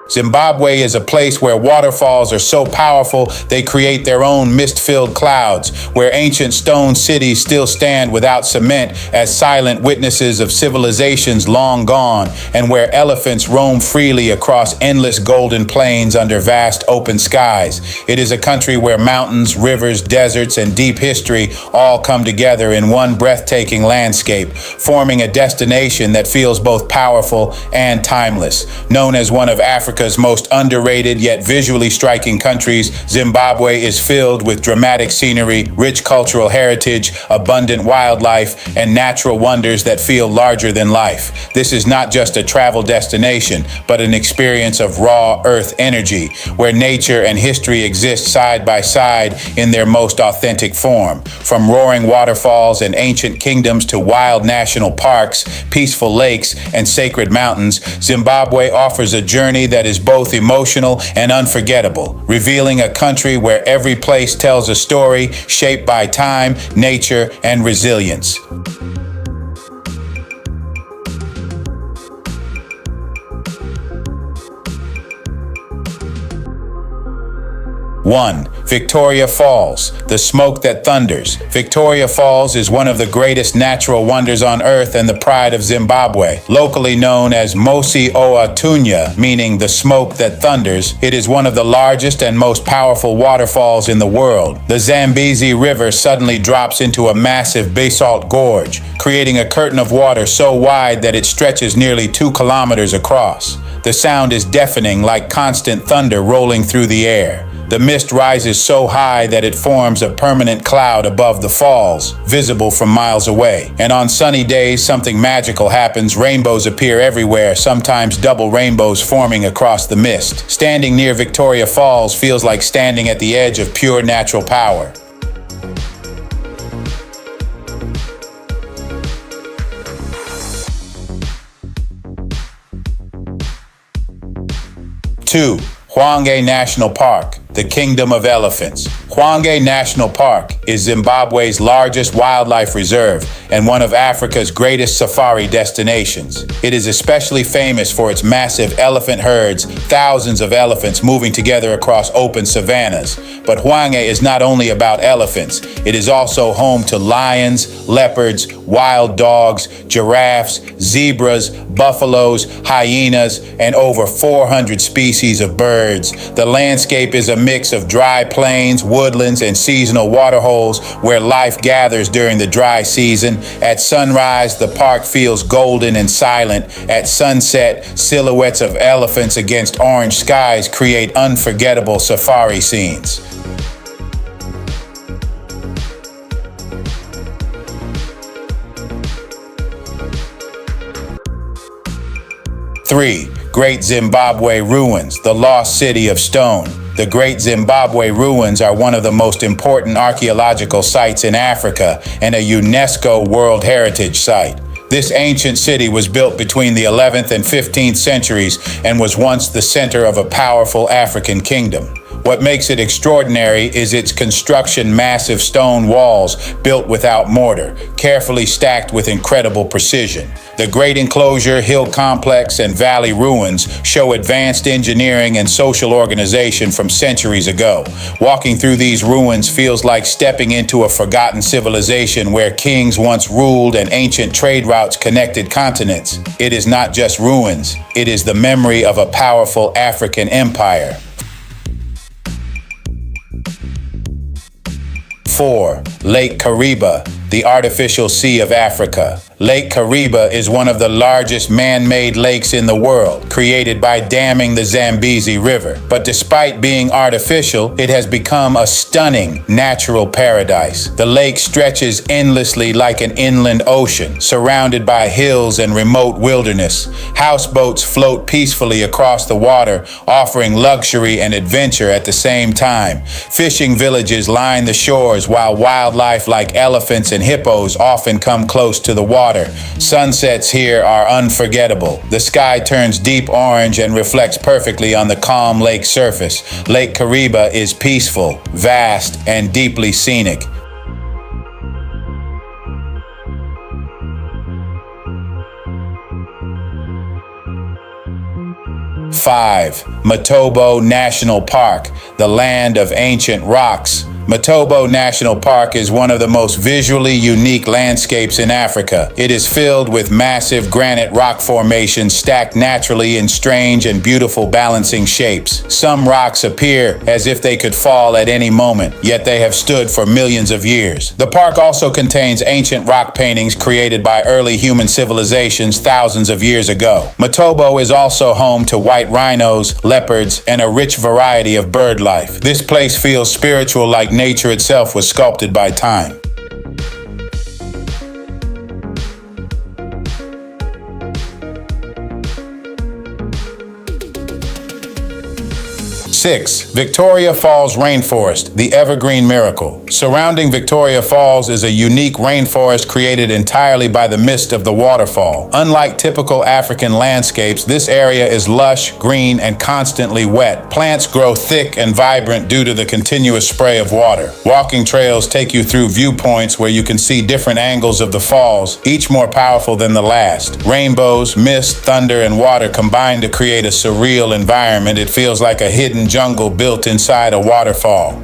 Zimbabwe is a place where waterfalls are so powerful they create their own mist-filled clouds, where ancient stone cities still stand without cement as silent witnesses of civilizations long gone, and where elephants roam freely across endless golden plains under vast open skies. It is a country where mountains, rivers, deserts, and deep history all come together in one breathtaking landscape, forming a destination that feels both powerful and timeless. Known as one of Africa's most underrated yet visually striking countries, Zimbabwe is filled with dramatic scenery, rich cultural heritage, abundant wildlife, and natural wonders that feel larger than life. This is not just a travel destination, but an experience of raw earth energy, where nature and history exist side by side in their most authentic form. From roaring waterfalls and ancient kingdoms to wild national parks, peaceful lakes, and sacred mountains, Zimbabwe offers a journey that is both emotional and unforgettable, revealing a country where every place tells a story shaped by time, nature, and resilience. 1. Victoria Falls, the smoke that thunders. Victoria Falls is one of the greatest natural wonders on earth and the pride of Zimbabwe. Locally known as Mosi Oa Tunya, meaning the smoke that thunders, it is one of the largest and most powerful waterfalls in the world. The Zambezi River suddenly drops into a massive basalt gorge, creating a curtain of water so wide that it stretches nearly 2 kilometers across. The sound is deafening, like constant thunder rolling through the air. The mist rises so high that it forms a permanent cloud above the falls, visible from miles away. And on sunny days, something magical happens. Rainbows appear everywhere, sometimes double rainbows forming across the mist. Standing near Victoria Falls feels like standing at the edge of pure natural power. 2. Hwange National Park, the Kingdom of Elephants. Hwange National Park is Zimbabwe's largest wildlife reserve and one of Africa's greatest safari destinations. It is especially famous for its massive elephant herds, thousands of elephants moving together across open savannas. But Hwange is not only about elephants, it is also home to lions, leopards, wild dogs, giraffes, zebras, buffaloes, hyenas, and over 400 species of birds. The landscape is a mix of dry plains, woodlands, and seasonal waterholes where life gathers during the dry season. At sunrise, the park feels golden and silent. At sunset, silhouettes of elephants against orange skies create unforgettable safari scenes. 3. Great Zimbabwe Ruins, the Lost City of Stone. The Great Zimbabwe Ruins are one of the most important archaeological sites in Africa and a UNESCO World Heritage Site. This ancient city was built between the 11th and 15th centuries and was once the center of a powerful African kingdom. What makes it extraordinary is its construction: massive stone walls built without mortar, carefully stacked with incredible precision. The Great Enclosure, Hill Complex, and Valley Ruins show advanced engineering and social organization from centuries ago. Walking through these ruins feels like stepping into a forgotten civilization where kings once ruled and ancient trade routes connected continents. It is not just ruins, it is the memory of a powerful African empire. 4. Lake Kariba, the artificial sea of Africa. Lake Kariba is one of the largest man-made lakes in the world, created by damming the Zambezi River. But despite being artificial, it has become a stunning natural paradise. The lake stretches endlessly like an inland ocean, surrounded by hills and remote wilderness. Houseboats float peacefully across the water, offering luxury and adventure at the same time. Fishing villages line the shores, while wildlife like elephants and hippos often come close to the water. Sunsets here are unforgettable. The sky turns deep orange and reflects perfectly on the calm lake surface. Lake Kariba is peaceful, vast, and deeply scenic. 5. Matobo National Park, the land of ancient rocks. Matobo National Park is one of the most visually unique landscapes in Africa. It is filled with massive granite rock formations stacked naturally in strange and beautiful balancing shapes. Some rocks appear as if they could fall at any moment, yet they have stood for millions of years. The park also contains ancient rock paintings created by early human civilizations thousands of years ago. Matobo is also home to white rhinos, leopards, and a rich variety of bird life. This place feels spiritual, like nature itself was sculpted by time. 6. Victoria Falls Rainforest, the evergreen miracle. Surrounding Victoria Falls is a unique rainforest created entirely by the mist of the waterfall. Unlike typical African landscapes, this area is lush, green, and constantly wet. Plants grow thick and vibrant due to the continuous spray of water. Walking trails take you through viewpoints where you can see different angles of the falls, each more powerful than the last. Rainbows, mist, thunder, and water combine to create a surreal environment. It feels like a hidden jungle built inside a waterfall.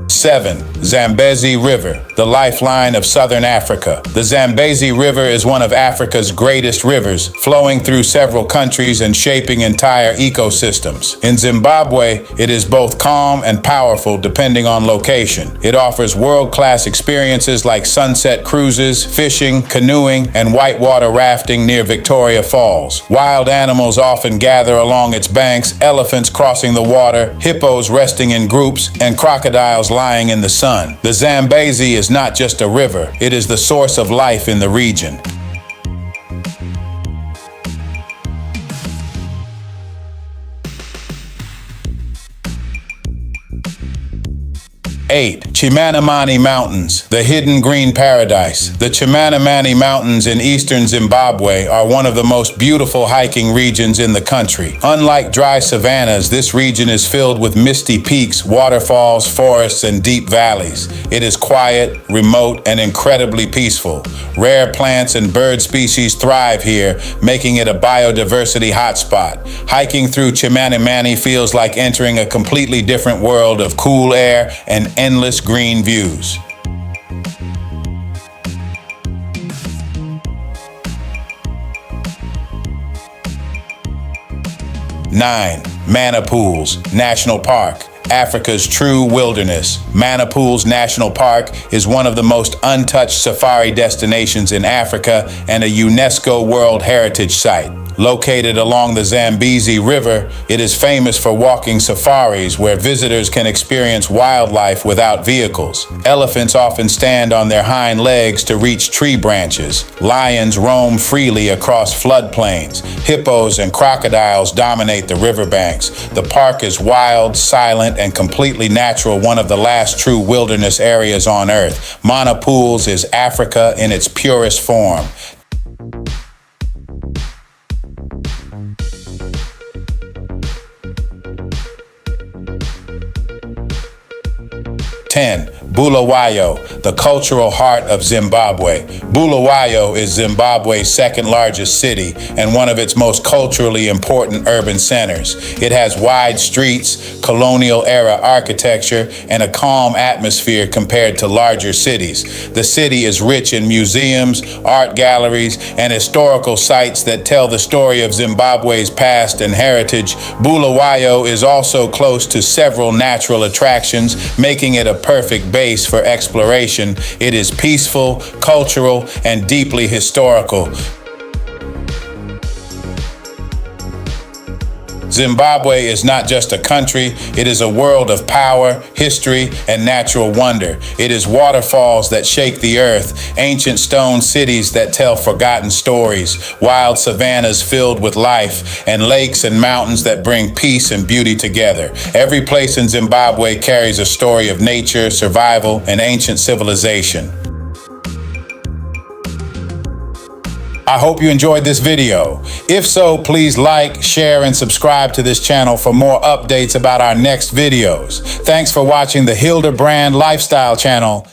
7. Zambezi River, the lifeline of southern Africa. The Zambezi River is one of Africa's greatest rivers, flowing through several countries and shaping entire ecosystems. In Zimbabwe, it is both calm and powerful depending on location. It offers world-class experiences like sunset cruises, fishing, canoeing, and whitewater rafting near Victoria Falls. Wild animals often gather along its banks, elephants crossing the water, hippos resting in groups, and crocodiles lying in the sun. The Zambezi is not just a river, it is the source of life in the region. 8. Chimanimani Mountains, the hidden green paradise. The Chimanimani Mountains in eastern Zimbabwe are one of the most beautiful hiking regions in the country. Unlike dry savannas, this region is filled with misty peaks, waterfalls, forests, and deep valleys. It is quiet, remote, and incredibly peaceful. Rare plants and bird species thrive here, making it a biodiversity hotspot. Hiking through Chimanimani feels like entering a completely different world of cool air and endless green views. 9. Mana Pools National Park, Africa's true wilderness. Mana Pools National Park is one of the most untouched safari destinations in Africa and a UNESCO World Heritage Site. Located along the Zambezi River, it is famous for walking safaris where visitors can experience wildlife without vehicles. Elephants often stand on their hind legs to reach tree branches. Lions roam freely across floodplains. Hippos and crocodiles dominate the riverbanks. The park is wild, silent, and completely natural, one of the last true wilderness areas on Earth. Mana Pools is Africa in its purest form. 10. Bulawayo, the cultural heart of Zimbabwe. Bulawayo is Zimbabwe's second largest city and one of its most culturally important urban centers. It has wide streets, colonial-era architecture, and a calm atmosphere compared to larger cities. The city is rich in museums, art galleries, and historical sites that tell the story of Zimbabwe's past and heritage. Bulawayo is also close to several natural attractions, making it a perfect base for exploration. It is peaceful, cultural, and deeply historical. Zimbabwe is not just a country, it is a world of power, history, and natural wonder. It is waterfalls that shake the earth, ancient stone cities that tell forgotten stories, wild savannas filled with life, and lakes and mountains that bring peace and beauty together. Every place in Zimbabwe carries a story of nature, survival, and ancient civilization. I hope you enjoyed this video. If so, please like, share, and subscribe to this channel for more updates about our next videos. Thanks for watching the Hildebrand Lifestyle channel.